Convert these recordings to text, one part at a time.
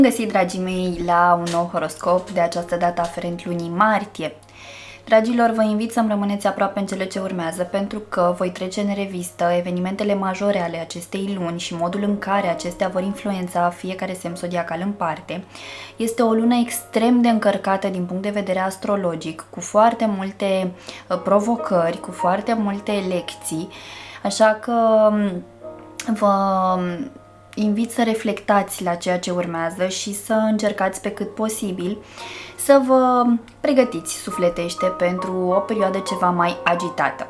Bun găsit, dragii mei, la un nou horoscop, de această dată aferent lunii martie. Dragilor, vă invit să-mi rămâneți aproape în cele ce urmează, pentru că voi trece în revistă evenimentele majore ale acestei luni și modul în care acestea vor influența fiecare semn zodiacal în parte. Este o lună extrem de încărcată din punct de vedere astrologic, cu foarte multe provocări, cu foarte multe lecții, așa că vă invit să reflectați la ceea ce urmează și să încercați pe cât posibil să vă pregătiți sufletește pentru o perioadă ceva mai agitată.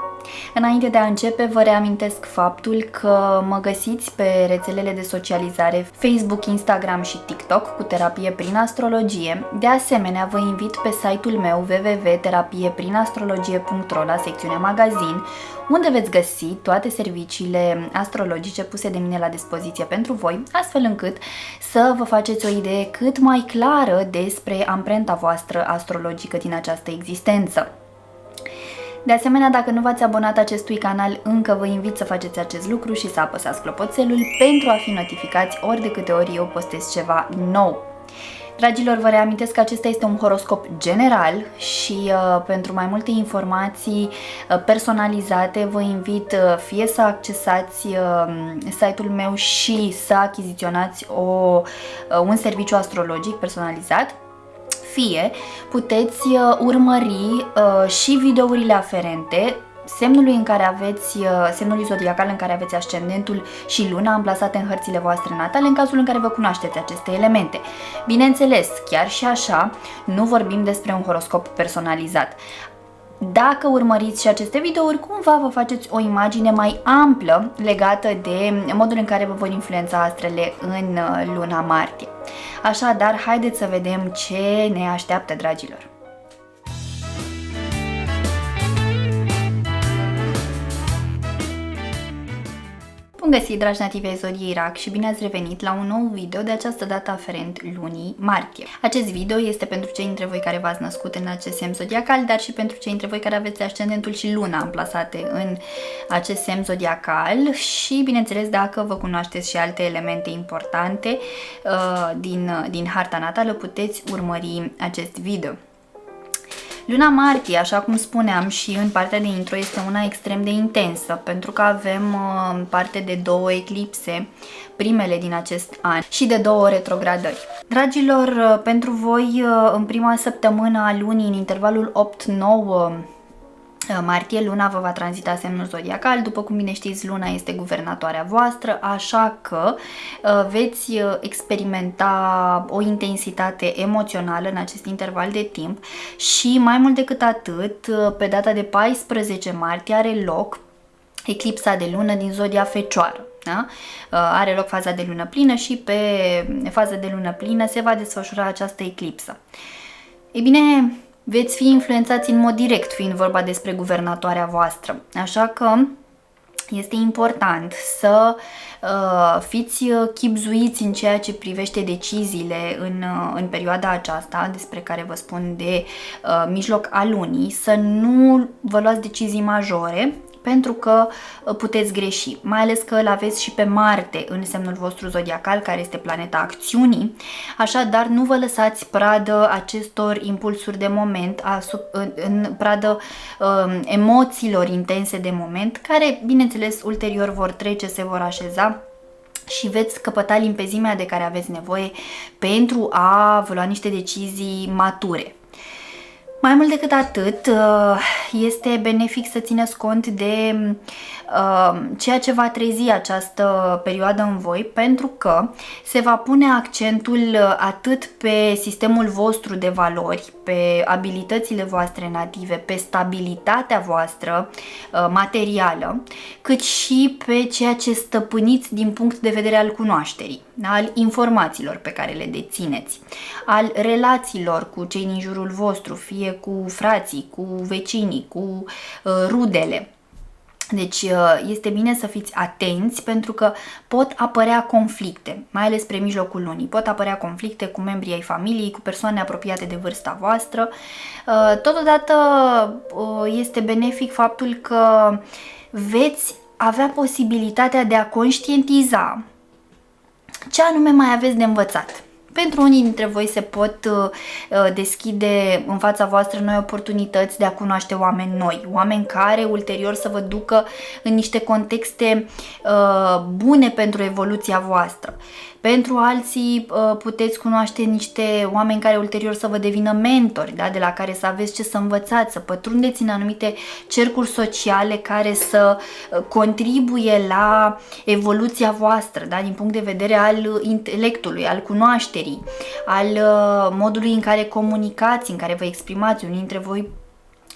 Înainte de a începe, vă reamintesc faptul că mă găsiți pe rețelele de socializare Facebook, Instagram și TikTok cu terapie prin astrologie. De asemenea, vă invit pe site-ul meu www.terapieprinastrologie.ro la secțiunea magazin, unde veți găsi toate serviciile astrologice puse de mine la dispoziție pentru voi, astfel încât să vă faceți o idee cât mai clară despre amprenta voastră astrologică din această existență. De asemenea, dacă nu v-ați abonat acestui canal încă, vă invit să faceți acest lucru și să apăsați clopoțelul pentru a fi notificați ori de câte ori eu postez ceva nou. Dragilor, vă reamintesc că acesta este un horoscop general și pentru mai multe informații personalizate vă invit fie să accesați site-ul meu și să achiziționați un serviciu astrologic personalizat, fie puteți urmări și videourile aferente semnului zodiacal în care aveți ascendentul și luna amplasate în hărțile voastre natale, în cazul în care vă cunoașteți aceste elemente. Bineînțeles, chiar și așa, nu vorbim despre un horoscop personalizat. Dacă urmăriți și aceste videouri, cumva vă faceți o imagine mai amplă legată de modul în care vă vor influența astrele în luna martie. Așadar, haideți să vedem ce ne așteaptă, dragilor! Bun găsit, dragi nativi ai zodiei RAC, și bine ați revenit la un nou video, de această dată aferent lunii martie. Acest video este pentru cei dintre voi care v-ați născut în acest semn zodiacal, dar și pentru cei dintre voi care aveți ascendentul și luna amplasate în acest semn zodiacal și, bineînțeles, dacă vă cunoașteți și alte elemente importante din harta natală, puteți urmări acest video. Luna martie, așa cum spuneam și în partea de intro, este una extrem de intensă, pentru că avem parte de două eclipse, primele din acest an, și de două retrogradări. Dragilor, pentru voi, în prima săptămână a lunii, în intervalul 8-9 martie, luna vă va tranzita semnul zodiacal. După cum bine știți, luna este guvernatoarea voastră, așa că veți experimenta o intensitate emoțională în acest interval de timp și, mai mult decât atât, pe data de 14 martie are loc eclipsa de lună din zodia Fecioară. Da? Are loc faza de lună plină și pe faza de lună plină se va desfășura această eclipsă. Ei bine, veți fi influențați în mod direct, fiind vorba despre guvernatoarea voastră. Așa că este important să fiți chibzuiți în ceea ce privește deciziile în perioada aceasta, despre care vă spun de mijloc al lunii, să nu vă luați decizii majore, pentru că puteți greși, mai ales că îl aveți și pe Marte în semnul vostru zodiacal, care este planeta acțiunii, așadar nu vă lăsați pradă acestor impulsuri de moment, în pradă emoțiilor intense de moment, care, bineînțeles, ulterior vor trece, se vor așeza și veți căpăta limpezimea de care aveți nevoie pentru a vă lua niște decizii mature. Mai mult decât atât, este benefic să țineți cont de ceea ce va trezi această perioadă în voi, pentru că se va pune accentul atât pe sistemul vostru de valori, pe abilitățile voastre native, pe stabilitatea voastră materială, cât și pe ceea ce stăpâniți din punct de vedere al cunoașterii, al informațiilor pe care le dețineți, al relațiilor cu cei din jurul vostru, fie cu frații, cu vecinii, cu rudele. Deci este bine să fiți atenți, pentru că pot apărea conflicte, mai ales spre mijlocul lunii. Pot apărea conflicte cu membrii ai familiei, cu persoane apropiate de vârsta voastră. Totodată este benefic faptul că veți avea posibilitatea de a conștientiza ce anume mai aveți de învățat. Pentru unii dintre voi se pot deschide în fața voastră noi oportunități de a cunoaște oameni noi, oameni care ulterior să vă ducă în niște contexte bune pentru evoluția voastră. Pentru alții puteți cunoaște niște oameni care ulterior să vă devină mentori, da? De la care să aveți ce să învățați, să pătrundeți în anumite cercuri sociale care să contribuie la evoluția voastră, da? Din punct de vedere al intelectului, al cunoașterii, al modului în care comunicați, în care vă exprimați. Unii dintre voi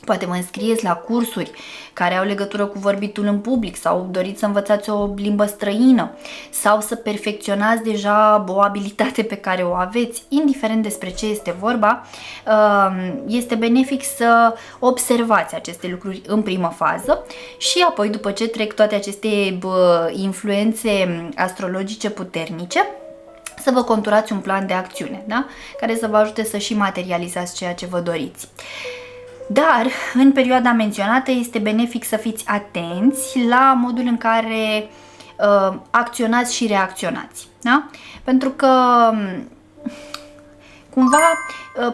poate vă înscrieți la cursuri care au legătură cu vorbitul în public sau doriți să învățați o limbă străină sau să perfecționați deja o abilitate pe care o aveți. Indiferent despre ce este vorba, este benefic să observați aceste lucruri în primă fază și apoi, după ce trec toate aceste influențe astrologice puternice, să vă conturați un plan de acțiune, da? Care să vă ajute să și materializați ceea ce vă doriți. Dar, în perioada menționată, este benefic să fiți atenți la modul în care acționați și reacționați. Da? Pentru că cumva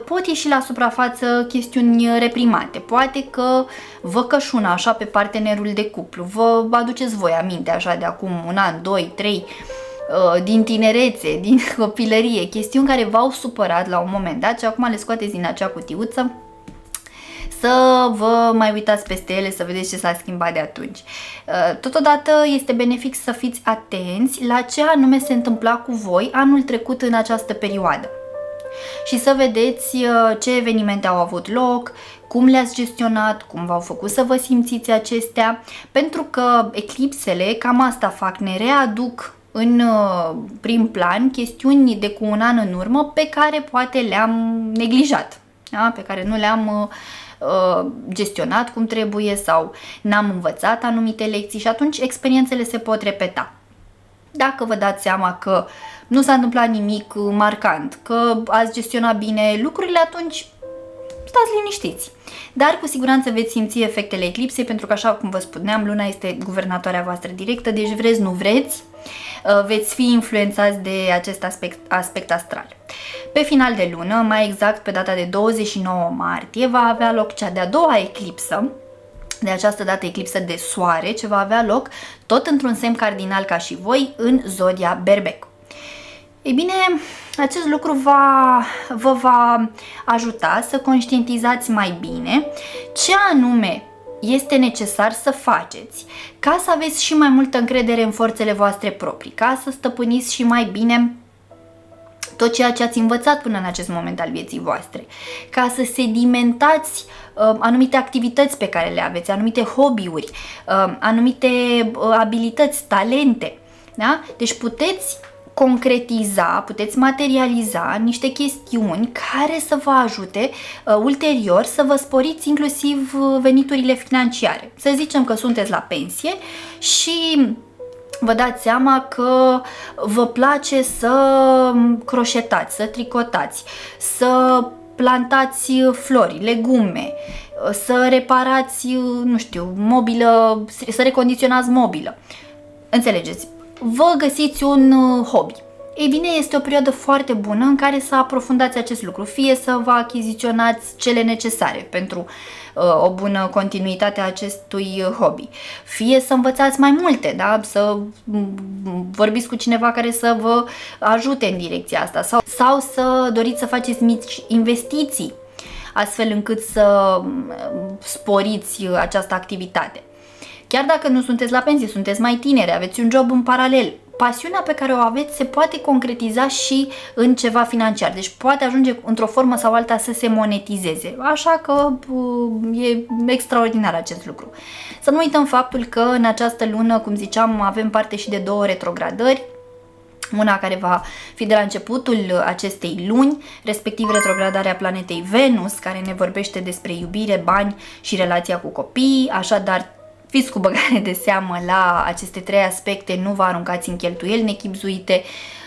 pot ieși la suprafață chestiuni reprimate. Poate că vă cășună așa pe partenerul de cuplu, vă aduceți voi aminte așa de acum un an, 2, 3, din tinerețe, din copilărie, chestiuni care v-au supărat la un moment dat și acum le scoateți din acea cutiuță să vă mai uitați peste ele, să vedeți ce s-a schimbat de atunci. Totodată este benefic să fiți atenți la ce anume se întâmpla cu voi anul trecut în această perioadă și să vedeți ce evenimente au avut loc, cum le-ați gestionat, cum v-au făcut să vă simțiți acestea, pentru că eclipsele cam asta fac, ne readuc în prim plan chestiuni de cu un an în urmă pe care poate le-am neglijat, da? Pe care nu le-am gestionat cum trebuie sau n-am învățat anumite lecții și atunci experiențele se pot repeta. Dacă vă dați seama că nu s-a întâmplat nimic marcant, că ați gestionat bine lucrurile, atunci stați liniștiți. Dar cu siguranță veți simți efectele eclipsei, pentru că, așa cum vă spuneam, luna este guvernatoarea voastră directă, deci vreți, nu vreți, veți fi influențați de acest aspect astral. Pe final de lună, mai exact pe data de 29 martie, va avea loc cea de-a doua eclipsă, de această dată eclipsă de soare, ce va avea loc tot într-un semn cardinal ca și voi, în zodia Berbec. Ei bine, acest lucru vă va ajuta să conștientizați mai bine ce anume este necesar să faceți ca să aveți și mai multă încredere în forțele voastre proprii, ca să stăpâniți și mai bine tot ceea ce ați învățat până în acest moment al vieții voastre, ca să sedimentați anumite activități pe care le aveți, anumite hobby-uri, anumite abilități, talente. Da? Deci puteți concretiza, puteți materializa niște chestiuni care să vă ajute ulterior să vă sporiți inclusiv veniturile financiare. Să zicem că sunteți la pensie și vă dați seama că vă place să croșetați, să tricotați, să plantați flori, legume, să reparați, nu știu, mobilă, să recondiționați mobilă. Înțelegeți? Vă găsiți un hobby. Ei bine, este o perioadă foarte bună în care să aprofundați acest lucru, fie să vă achiziționați cele necesare pentru o bună continuitate a acestui hobby, fie să învățați mai multe, da? Să vorbiți cu cineva care să vă ajute în direcția asta sau să doriți să faceți mici investiții astfel încât să sporiți această activitate. Chiar dacă nu sunteți la pensie, sunteți mai tineri, aveți un job în paralel, pasiunea pe care o aveți se poate concretiza și în ceva financiar. Deci poate ajunge într-o formă sau alta să se monetizeze. Așa că e extraordinar acest lucru. Să nu uităm faptul că în această lună, cum ziceam, avem parte și de două retrogradări. Una care va fi de la începutul acestei luni, respectiv retrogradarea planetei Venus, care ne vorbește despre iubire, bani și relația cu copiii. Așadar, fiți cu băgare de seamă la aceste trei aspecte, nu vă aruncați în cheltuieli nechibzuite.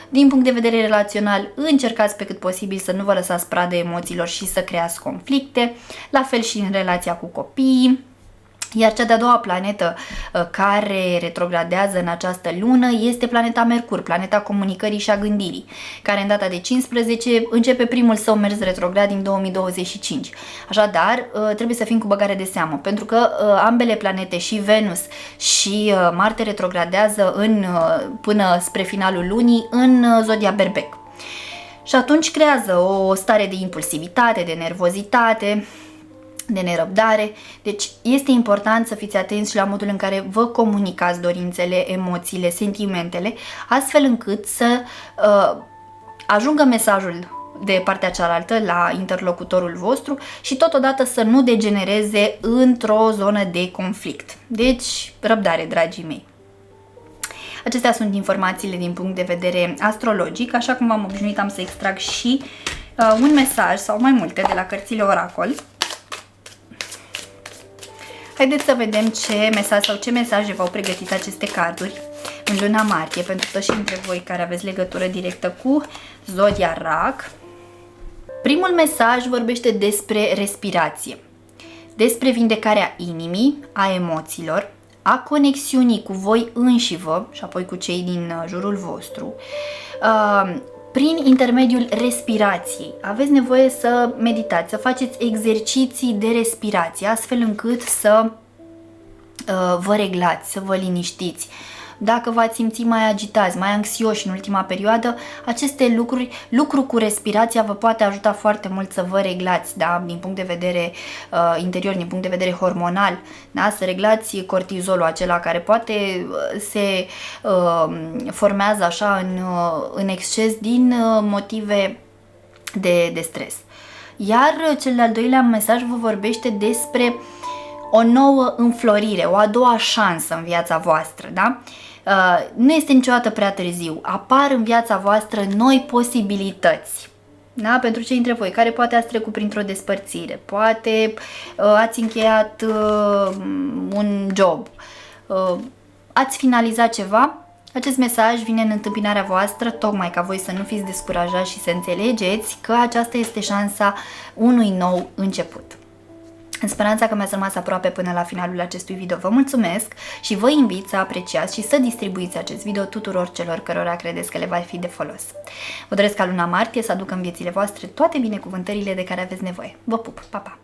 Din punct de vedere relațional, încercați pe cât posibil să nu vă lăsați pradă emoțiilor și să creați conflicte, la fel și în relația cu copiii. Iar cea de-a doua planetă care retrogradează în această lună este planeta Mercur, planeta comunicării și a gândirii, care în data de 15 începe primul său mers retrograd din 2025. Așadar, trebuie să fim cu băgare de seamă, pentru că ambele planete, și Venus și Marte, retrogradează până spre finalul lunii în zodia Berbec. Și atunci creează o stare de impulsivitate, de nervozitate, de nerăbdare. Deci este important să fiți atenți și la modul în care vă comunicați dorințele, emoțiile, sentimentele, astfel încât să ajungă mesajul de partea cealaltă la interlocutorul vostru și totodată să nu degenereze într-o zonă de conflict. Deci, răbdare, dragii mei. Acestea sunt informațiile din punct de vedere astrologic. Așa cum v-am obișnuit, am să extrag și un mesaj sau mai multe de la cărțile Oracol. Haideți să vedem ce mesaj sau ce mesaje v-au pregătit aceste carduri în luna martie pentru toți dintre voi care aveți legătură directă cu zodia Rac. Primul mesaj vorbește despre respirație, despre vindecarea inimii, a emoțiilor, a conexiunii cu voi înșivă și apoi cu cei din jurul vostru, prin intermediul respirației. Aveți nevoie să meditați, să faceți exerciții de respirație, astfel încât să vă reglați, să vă liniștiți. Dacă v-ați simți mai agitați, mai anxioși în ultima perioadă, aceste lucru cu respirația vă poate ajuta foarte mult să vă reglați, da? Din punct de vedere interior, din punct de vedere hormonal, da? Să reglați cortizolul acela care poate se formează așa în exces din motive de stres. Iar cel de-al doilea mesaj vă vorbește despre o nouă înflorire, o a doua șansă în viața voastră, da? Nu este niciodată prea târziu, apar în viața voastră noi posibilități, da? Pentru cei dintre voi care poate ați trecut printr-o despărțire, poate ați încheiat un job, ați finalizat ceva, acest mesaj vine în întâmpinarea voastră tocmai ca voi să nu fiți descurajați și să înțelegeți că aceasta este șansa unui nou început. În speranța că mi-ați rămas aproape până la finalul acestui video, vă mulțumesc și vă invit să apreciați și să distribuiți acest video tuturor celor cărora credeți că le va fi de folos. Vă doresc ca luna martie să aducă în viețile voastre toate binecuvântările de care aveți nevoie. Vă pup! Pa, pa!